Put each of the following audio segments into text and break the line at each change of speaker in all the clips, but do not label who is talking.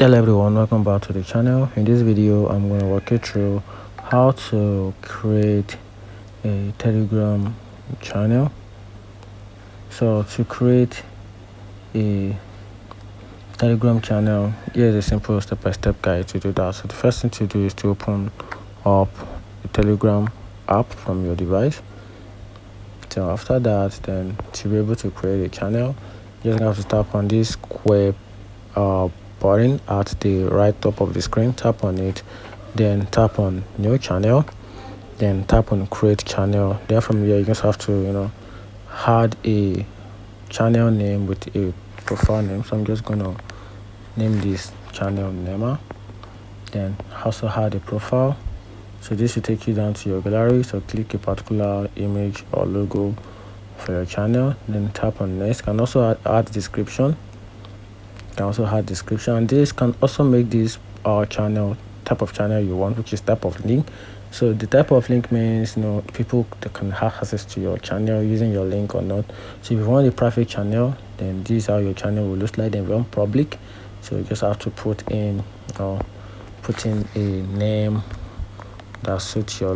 Hello everyone, welcome back to the channel. In this video I'm going to walk you through how to create a Telegram channel. So to create a Telegram channel, here's a simple step-by-step guide to do that. So the first thing to do is to open up the Telegram app from your device. So after that, then to be able to create a channel, you're going to have to tap on this square button at the right top of the screen. Tap on it, then tap on new channel, then tap on create channel. Then from here you just have to add a channel name with a profile name. So I'm just gonna name this channel Nema, then also add a profile. So this will take you down to your gallery. So click a particular image or logo for your channel, then tap on next. You can also add description. And this can also make this channel type of channel you want, which is type of link. So the type of link means people that can have access to your channel using your link or not. So if you want a private channel, then this is how your channel will look like. Then if you want public, so you just have to put in a name that suits your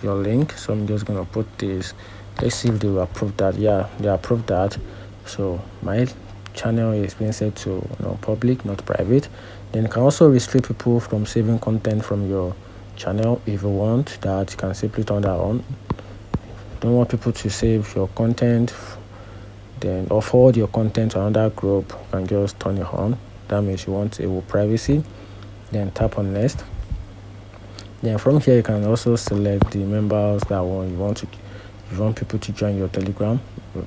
link. So I'm just gonna put this. Let's see if they will approve that. Yeah, they approved that. So my channel is being set to public, not private. Then you can also restrict people from saving content from your channel. If you want that, you can simply turn that on. Don't want people to save your content, then or forward your content to another group, you can just turn it on. That means you want a privacy. Then tap on next. Then from here you can also select the members that you want people to join your Telegram,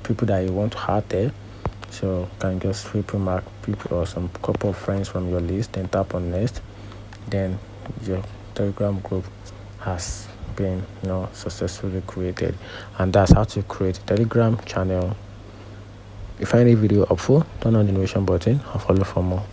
people that you want to add there. So you can just mark people or some couple of friends from your list, then tap on next. Then your Telegram group has been successfully created. And that's how to create a Telegram channel. If you find the video helpful, turn on the notification button and follow for more.